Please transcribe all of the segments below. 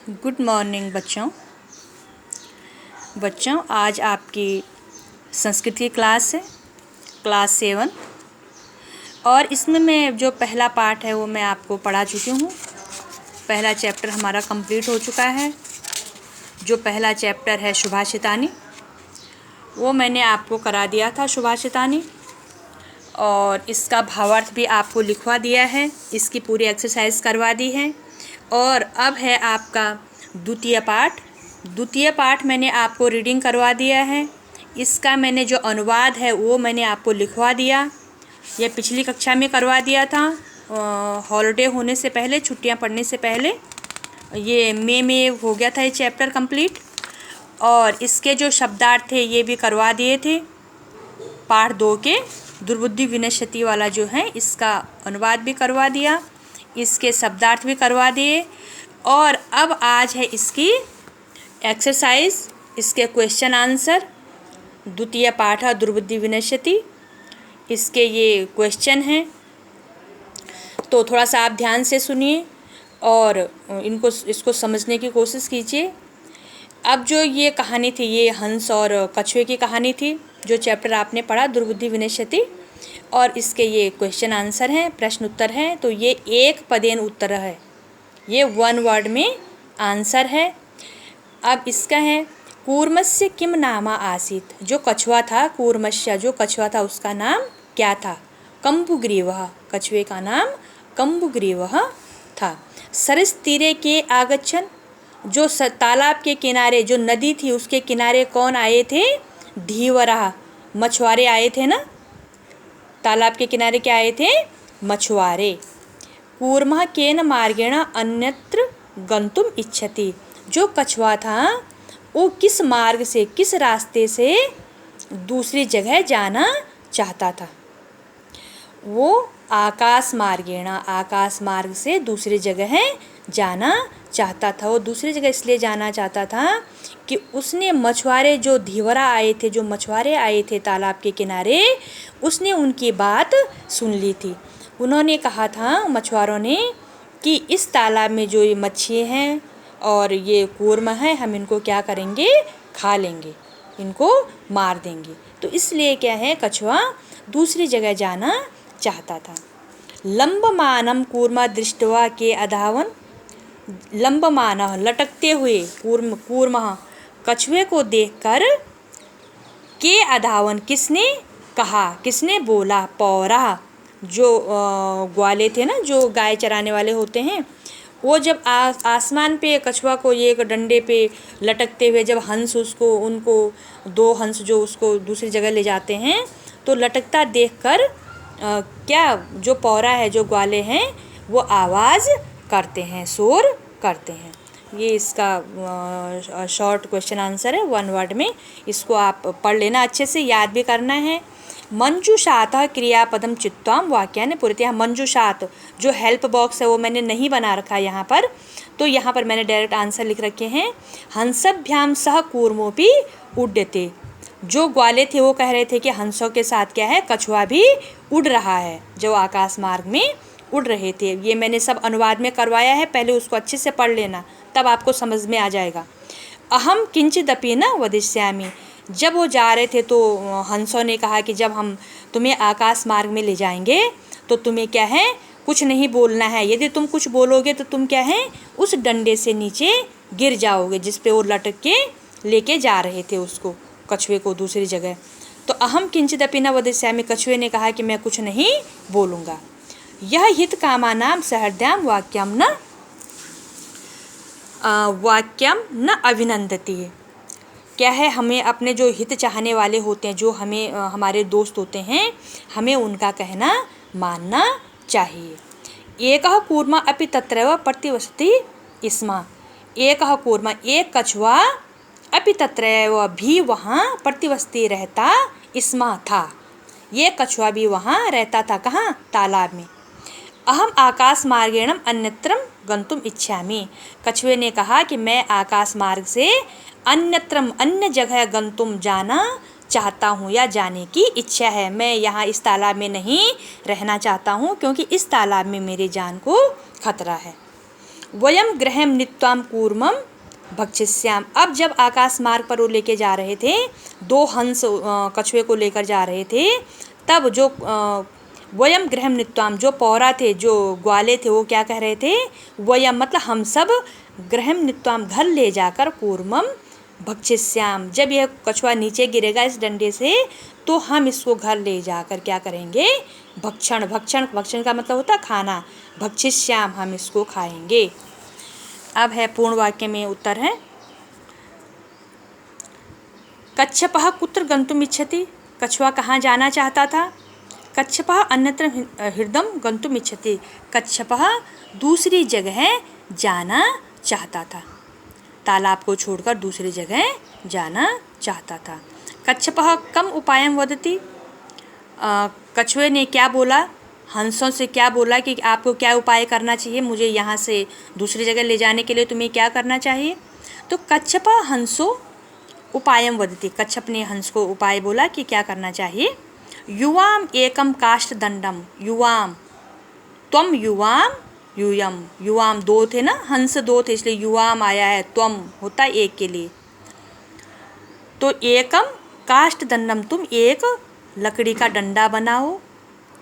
Good morning बच्चों आज आपकी संस्कृत की क्लास है, क्लास 7। और इसमें मैं जो पहला पार्ट है वो मैं आपको पढ़ा चुकी हूँ। पहला चैप्टर हमारा कंप्लीट हो चुका है। जो पहला चैप्टर है सुभाषितानी, वो मैंने आपको करा दिया था सुभाषितानी, और इसका भावार्थ भी आपको लिखवा दिया है, इसकी पूरी एक्सरसाइज करवा दी है। और अब है आपका द्वितीय पाठ। द्वितीय पाठ मैंने आपको रीडिंग करवा दिया है। इसका मैंने जो अनुवाद है वो मैंने आपको लिखवा दिया। ये पिछली कक्षा में करवा दिया था, हॉलिडे होने से पहले, छुट्टियां पड़ने से पहले। ये मई में हो गया था ये चैप्टर कंप्लीट। और इसके जो शब्दार्थ थे ये भी करवा दिए थे। पाठ 2 के दुर्बुद्धि विनश्यति वाला जो है, इसका अनुवाद भी करवा दिया, इसके शब्दार्थ भी करवा दिए। और अब आज है इसकी एक्सरसाइज, इसके क्वेश्चन आंसर। द्वितीय पाठ है दुर्बुद्धि विनश्यति, इसके ये क्वेश्चन हैं। तो थोड़ा सा आप ध्यान से सुनिए और इसको समझने की कोशिश कीजिए। अब जो ये कहानी थी, ये हंस और कछुए की कहानी थी, जो चैप्टर आपने पढ़ा दुर्बुद्धि विनश्यति। और इसके ये क्वेश्चन आंसर हैं, प्रश्न उत्तर हैं। तो ये एक पदेन उत्तर है, ये 1 वर्ड में आंसर है। अब इसका है कूर्मस्य किम नामा आसीत। जो कछुआ था, कूर्मस्य जो कछुआ था उसका नाम क्या था? कम्बुग्रीवः। कछुए का नाम कम्बुग्रीवः था। सरस तीरे के आगच्छन। जो तालाब के किनारे, जो नदी थी उसके किनारे कौन आए थे? धीवरः, मछुआरे आए थे ना। तालाब के किनारे क्या आए थे? मछुआरे। कूर्मः केन मार्गेण अन्यत्र गंतुम इच्छति। जो कछुआ था वो किस मार्ग से, किस रास्ते से दूसरी जगह जाना चाहता था? वो आकाश मार्गेण, आकाश मार्ग से दूसरी जगह जाना चाहता था। वो दूसरी जगह इसलिए जाना चाहता था कि उसने मछुआरे जो धीवरा आए थे, जो मछुआरे आए थे तालाब के किनारे, उसने उनकी बात सुन ली थी। उन्होंने कहा था, मछुआरों ने, कि इस तालाब में जो ये मच्छी हैं और ये कूर्म है, हम इनको क्या करेंगे? खा लेंगे, इनको मार देंगे। तो इसलिए क्या है, कछुआ दूसरी जगह जाना चाहता था। लंबमानम कूर्म दृष्ट्वा के अधावन। लंबमान, लटकते हुए, कूर्म कछुए को देखकर, के अधावन किसने कहा, किसने बोला? पौरा, जो ग्वाले थे ना, जो गाय चराने वाले होते हैं, वो जब आसमान पे कछुआ को ये एक डंडे पे लटकते हुए, जब हंस उनको 2 हंस जो उसको दूसरी जगह ले जाते हैं, तो लटकता देखकर क्या, जो पौरा है, जो ग्वाले हैं, वो आवाज़ करते हैं, शोर करते हैं। ये इसका शॉर्ट क्वेश्चन आंसर है, 1 वर्ड में। इसको आप पढ़ लेना, अच्छे से याद भी करना है। मंजुषातः क्रियापदम चित्वाम वाक्यानि पूरितः। मंजुषात जो हेल्प बॉक्स है वो मैंने नहीं बना रखा यहाँ पर, तो यहाँ पर मैंने डायरेक्ट आंसर लिख रखे हैं। हंसभ्याम सह कूर्मोपि उड्यते। जो ग्वाले थे वो कह रहे थे कि हंसों के साथ क्या है, कछुआ भी उड़ रहा है, जो आकाश मार्ग में उड़ रहे थे। ये मैंने सब अनुवाद में करवाया है, पहले उसको अच्छे से पढ़ लेना, तब आपको समझ में आ जाएगा। अहम किंचिदपि न वदिष्यामि। जब वो जा रहे थे तो हंसों ने कहा कि जब हम तुम्हें आकाश मार्ग में ले जाएंगे तो तुम्हें क्या है, कुछ नहीं बोलना है। यदि तुम कुछ बोलोगे तो तुम क्या है, उस डंडे से नीचे गिर जाओगे जिस पे वो लटक के लेके जा रहे थे उसको, कछुए को, दूसरी जगह। तो अहम किंचिदपि न वदिष्यामि, कछुए ने कहा कि मैं कुछ नहीं बोलूँगा। यह हित कामानाम सहृदयाम वाक्यम न अभिनंदति। क्या है, हमें अपने जो हित चाहने वाले होते हैं, जो हमें हमारे दोस्त होते हैं, हमें उनका कहना मानना चाहिए। एकः कूर्म अपि तत्रैव प्रतिवसति स्म। एकः कूर्म, एक कछुआ, अपि तत्रैव भी वहाँ, प्रतिवसति रहता, स्म था। ये कछुआ भी वहाँ रहता था। कहाँ? तालाब में। अहम आकाश मार्गेणम अन्यत्रम गंतुम इच्छामि। कछुए ने कहा कि मैं आकाश मार्ग से अन्यत्रम, अन्य जगह, गंतुम जाना चाहता हूँ, या जाने की इच्छा है। मैं यहाँ इस तालाब में नहीं रहना चाहता हूँ, क्योंकि इस तालाब में मेरे जान को खतरा है। वयम गृहम नीत्वाम कूर्मम भक्षिष्याम। अब जब आकाश मार्ग पर वो लेके जा रहे थे, दो हंस कछुए को लेकर जा रहे थे, तब जो वयम गृहम नीत्वाम जो पौरा थे, जो ग्वाले थे, वो क्या कह रहे थे, वयम मतलब हम सब, गृहम नीत्वाम घर ले जाकर, कूर्मम भक्षिष्याम जब यह कछुआ नीचे गिरेगा इस डंडे से, तो हम इसको घर ले जाकर क्या करेंगे, भक्षण। भक्षण का मतलब होता है खाना। भक्षिष्याम हम इसको खाएंगे। अब है पूर्ण वाक्य में उत्तर है। कच्छपः कुत्र गन्तुम् इच्छति, कछुआ कहाँ जाना चाहता था। कच्छपः अन्यत्र हृदम गन्तुम् इच्छति, कच्छपः दूसरी जगह जाना चाहता था, तालाब को छोड़कर दूसरी जगह जाना चाहता था। कच्छपः कम उपायं वदति, कछुए ने क्या बोला, हंसों से क्या बोला कि आपको क्या उपाय करना चाहिए, मुझे यहाँ से दूसरी जगह ले जाने के लिए तुम्हें क्या करना चाहिए। तो कच्छपः हंसो उपायं वदति, कच्छप ने हंस को उपाय बोला कि क्या करना चाहिए। युवाम एकम काष्ठ दंडम, युवाम त्वम युवाम यूयम, युवाम दो थे ना, हंस दो थे इसलिए युवाम आया है, त्वम होता है एक के लिए। तो एकम काष्ठ दंडम, तुम एक लकड़ी का डंडा बनाओ,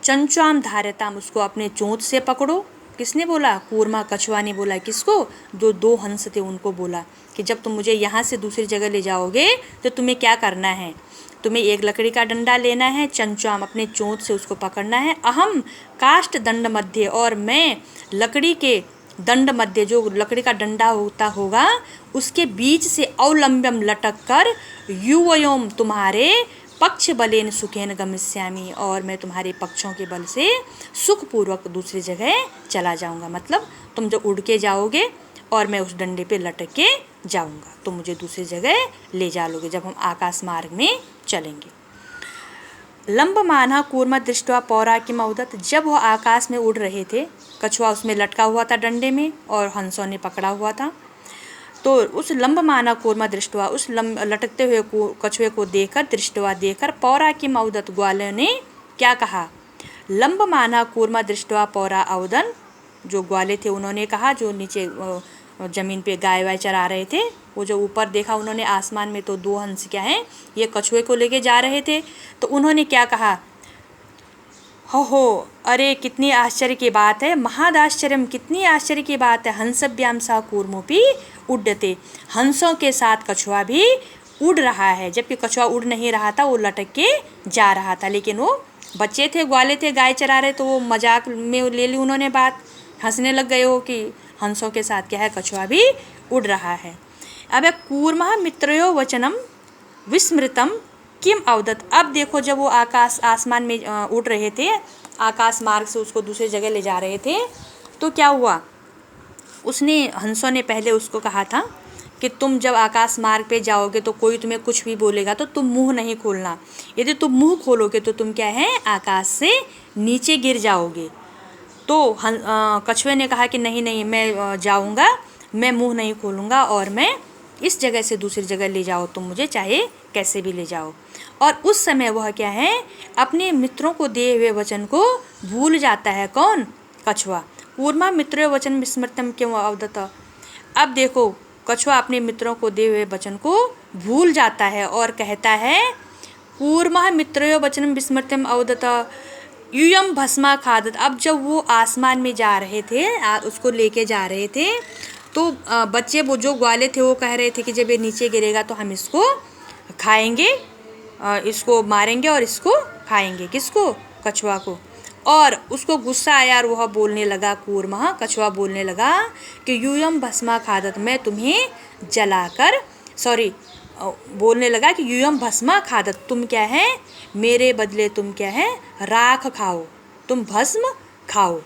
चंचुआम धार्यताम उसको अपने चोंच से पकड़ो। किसने बोला, कूर्मा कछुआ ने बोला। किसको, जो दो हंस थे उनको बोला कि जब तुम मुझे यहाँ से दूसरी जगह ले जाओगे तो तुम्हें क्या करना है, तुम्हें एक लकड़ी का डंडा लेना है, चंचुआम अपने चोंच से उसको पकड़ना है, अहम काष्ठ दंड मध्य और मैं लकड़ी के दंड मध्य, जो लकड़ी का डंडा होता होगा उसके बीच से अवलंब्यम लटक कर, युवयोम तुम्हारे पक्ष बलेन सुखेन गमिष्यामि और मैं तुम्हारे पक्षों के बल से सुखपूर्वक दूसरी जगह चला जाऊंगा। मतलब तुम जब उड़ के जाओगे और मैं उस डंडे पे लटक के जाऊंगा तो मुझे दूसरी जगह ले जा लोगे जब हम आकाश मार्ग में चलेंगे। लंबमानः कूर्म दृष्ट्वा पौरा किम अवदत्, जब वो आकाश में उड़ रहे थे, कछुआ उसमें लटका हुआ था डंडे में और हंसों ने पकड़ा हुआ था, तो उस लंबमानः कूर्म दृष्ट्वा उस लटकते हुए कछुए को देखकर, दृष्ट्वा देखकर, पौरा किम अवदत् ग्वाले ने क्या कहा। लंबमानः कूर्म दृष्ट्वा पौरा अवदन्, जो ग्वाले थे उन्होंने कहा, जो नीचे ज़मीन पे गाय वाय चरा रहे थे, वो जो ऊपर देखा उन्होंने आसमान में तो दो हंस क्या हैं, ये कछुए को लेके जा रहे थे, तो उन्होंने क्या कहा, हो अरे कितनी आश्चर्य की बात है, महादाश्चर्यम कितनी आश्चर्य की बात है, हंसभ्याम सा कूर्मोपि उड्डते, हंसों के साथ कछुआ भी उड़ रहा है, जबकि कछुआ उड़ नहीं रहा था, वो लटक के जा रहा था, लेकिन वो बच्चे थे, ग्वाले थे, गाय चरा रहे, तो वो मजाक में ले ली उन्होंने बात, हंसने लग गए हो कि हंसों के साथ क्या है, कछुआ भी उड़ रहा है। अब कूर्मः मित्रयो वचनम विस्मृतम किम अवदत्, अब देखो जब वो आसमान में उड़ रहे थे, आकाश मार्ग से उसको दूसरी जगह ले जा रहे थे, तो क्या हुआ, उसने हंसों ने पहले उसको कहा था कि तुम जब आकाश मार्ग पे जाओगे तो कोई तुम्हें कुछ भी बोलेगा तो तुम मुंह नहीं खोलना, यदि तुम मुंह खोलोगे तो तुम क्या है, आकाश से नीचे गिर जाओगे। तो कछुए ने कहा कि नहीं मैं जाऊंगा, मैं मुंह नहीं खोलूँगा और मैं इस जगह से दूसरी जगह ले जाओ तुम मुझे, चाहे कैसे भी ले जाओ। और उस समय वह क्या है, अपने मित्रों को दिए हुए वचन को भूल जाता है। कौन, कछुआ। कूर्मा मित्रों वचन विस्मृतम क्यों अवदत्, अब देखो कछुआ अपने मित्रों को दिए हुए वचन को भूल जाता है और कहता है, कूर्मा मित्रों वचन विस्मृतम अवदत् यूयम भस्मा खादत, अब जब वो आसमान में जा रहे थे, उसको लेके जा रहे थे, तो बच्चे वो जो ग्वाले थे वो कह रहे थे कि जब ये नीचे गिरेगा तो हम इसको खाएंगे, इसको मारेंगे और इसको खाएंगे। किसको, कछुआ को। और उसको गुस्सा आया और वह बोलने लगा, कूर्मः कछुआ बोलने लगा कि यूयम भस्मा खादत, मैं तुम्हें जलाकर बोलने लगा कि यूयम भस्मा खादत, तुम क्या है, मेरे बदले तुम क्या है, राख खाओ, तुम भस्म खाओ।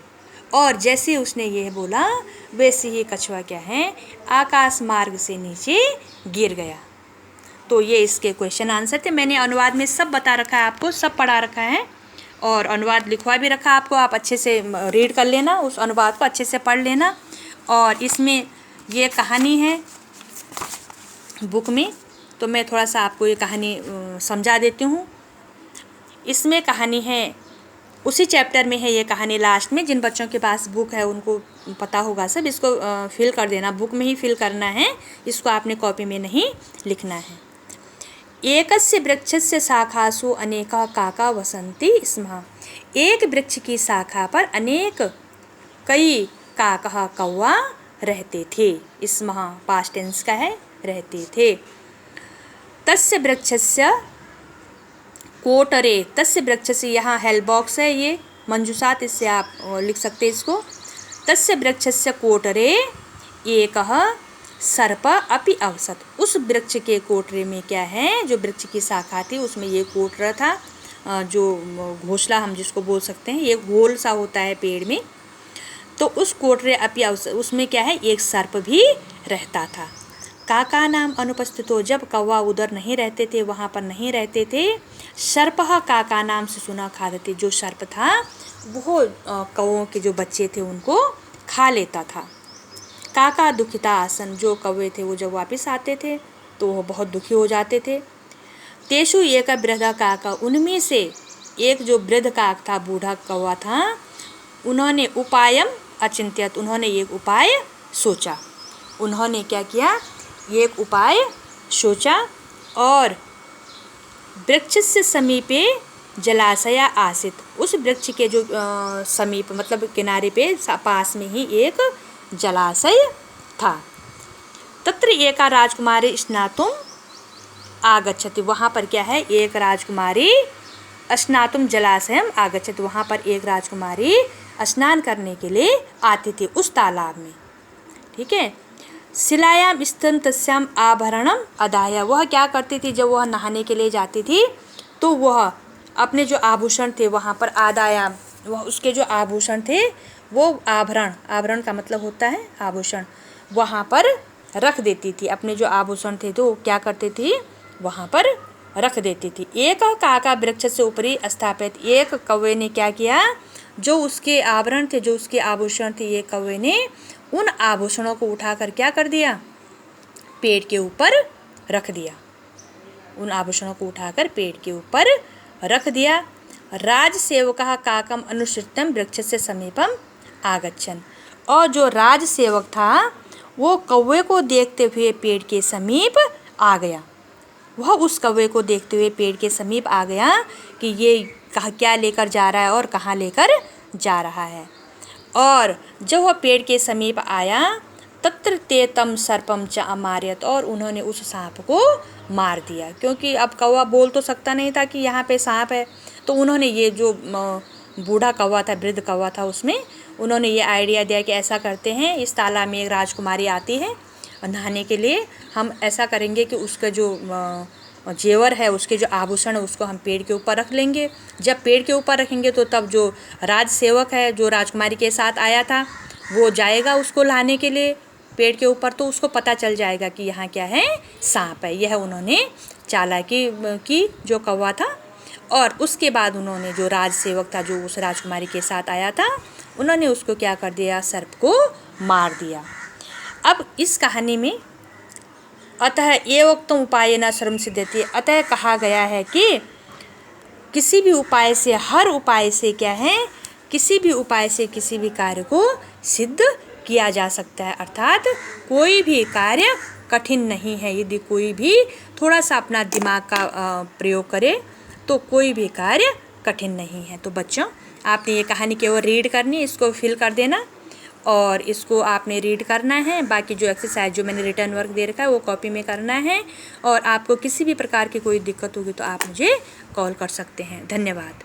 और जैसे उसने यह बोला वैसे ही कछुआ क्या है, आकाश मार्ग से नीचे गिर गया। तो ये इसके क्वेश्चन आंसर थे। मैंने अनुवाद में सब बता रखा है आपको, सब पढ़ा रखा है और अनुवाद लिखवा भी रखा आपको, आप अच्छे से रीड कर लेना, उस अनुवाद को अच्छे से पढ़ लेना। और इसमें ये कहानी है बुक में, तो मैं थोड़ा सा आपको ये कहानी समझा देती हूँ। इसमें कहानी है, उसी चैप्टर में है ये कहानी लास्ट में। जिन बच्चों के पास बुक है उनको पता होगा सब, इसको फिल कर देना, बुक में ही फिल करना है, इसको आपने कॉपी में नहीं लिखना है। एकस्य वृक्षस्य शाखासु अनेका काका वसन्ति स्म। एक वृक्ष की शाखा पर अनेक कई काका कौवा रहते थे। स्म पास्ट टेंस का है, रहते थे। तस्य वृक्षस्य कोटरे, तस्य वृक्षस्य यहाँ हेल्प बॉक्स है ये मंजूषात, इससे आप लिख सकते हैं इसको। तस्य वृक्षस्य कोटरे एकः सर्प अपि अवसत। उस वृक्ष के कोटरे में क्या है, जो वृक्ष की शाखा थी उसमें ये कोटरा था, जो घोंसला हम जिसको बोल सकते हैं, ये गोल सा होता है पेड़ में। तो उस कोटरे अपि अवसत, उसमें क्या है, एक सर्प भी रहता था। काका नाम अनुपस्थित हो, जब कौवा उधर नहीं रहते थे, वहाँ पर नहीं रहते थे। सर्पः काका नाम से सुना खादते, जो सर्प था वो कौवों के जो बच्चे थे उनको खा लेता था। काका दुखिता आसन, जो कौवे थे वो जब वापस आते थे तो वो बहुत दुखी हो जाते थे। तेषु एक वृद्ध काका, उनमें से एक जो वृद्ध काक था, बूढ़ा कौवा था, उन्होंने उपायम अचिंत्यत, उन्होंने एक उपाय सोचा। उन्होंने क्या किया, एक उपाय सोचा और वृक्षस्य समीपे जलाशया आसित, उस वृक्ष के जो समीप मतलब किनारे पे पास में ही एक जलाशय था। तत्र एका राजकुमारी स्नातुम आगच्छति, वहाँ पर क्या है, एक राजकुमारी स्नातुम जलाशयम आगच्छति, वहाँ पर एक राजकुमारी स्नान करने के लिए आती थी उस तालाब में। ठीक है। शिलायाम स्थितं तस्याम आभरणम अदाय, वह क्या करती थी, जब वह नहाने के लिए जाती थी तो वह अपने जो आभूषण थे वहाँ पर आदाया, वह उसके जो आभूषण थे वो आभरण, आभरण का मतलब होता है आभूषण, वहाँ पर रख देती थी। अपने जो आभूषण थे तो क्या करती थी, वहाँ पर रख देती थी। एक काका वृक्ष से ऊपरी स्थापित, एक कौवे ने क्या किया, जो उसके आभरण थे, जो उसके आभूषण थे, एक कौवे ने उन आभूषणों को उठाकर क्या कर दिया, पेड़ के ऊपर रख दिया। उन आभूषणों को उठाकर पेड़ के ऊपर रख दिया। राजसेवकः काकम अनुसृत्यं वृक्षस्य समीपम आगच्छन्, और जो राजसेवक था वो कौवे को देखते हुए पेड़ के समीप आ गया। वह उस कौवे को देखते हुए पेड़ के समीप आ गया कि ये क्या लेकर जा रहा है और कहाँ लेकर जा रहा है। और जब वह पेड़ के समीप आया, तत्र ते तम सर्पम च अमार्यत, और उन्होंने उस सांप को मार दिया, क्योंकि अब कौवा बोल तो सकता नहीं था कि यहाँ पे सांप है। तो उन्होंने ये जो बूढ़ा कौवा था, वृद्ध कौवा था, उसमें उन्होंने ये आइडिया दिया कि ऐसा करते हैं, इस तालाब में एक राजकुमारी आती है नहाने के लिए, हम ऐसा करेंगे कि उसका जो जेवर है, उसके जो आभूषण है, उसको हम पेड़ के ऊपर रख लेंगे। जब पेड़ के ऊपर रखेंगे तो तब जो राजसेवक है, जो राजकुमारी के साथ आया था, वो जाएगा उसको लाने के लिए पेड़ के ऊपर, तो उसको पता चल जाएगा कि यहाँ क्या है, सांप है। यह उन्होंने चालाकी की जो कौवा था। और उसके बाद उन्होंने जो राजसेवक था, जो उस राजकुमारी के साथ आया था, उन्होंने उसको क्या कर दिया, सर्प को मार दिया। अब इस कहानी में अतः एवोक्तम उपायेन सर्वं सिद्ध्यति, अतः कहा गया है कि किसी भी उपाय से, हर उपाय से क्या है, किसी भी उपाय से किसी भी कार्य को सिद्ध किया जा सकता है। अर्थात कोई भी कार्य कठिन नहीं है। यदि कोई भी थोड़ा सा अपना दिमाग का प्रयोग करे तो कोई भी कार्य कठिन नहीं है। तो बच्चों, आपने ये कहानी केवल रीड करनी, इसको फिल कर देना और इसको आपने रीड करना है। बाकी जो एक्सरसाइज जो मैंने रिटर्न वर्क दे रखा है वो कॉपी में करना है। और आपको किसी भी प्रकार की कोई दिक्कत होगी तो आप मुझे कॉल कर सकते हैं। धन्यवाद।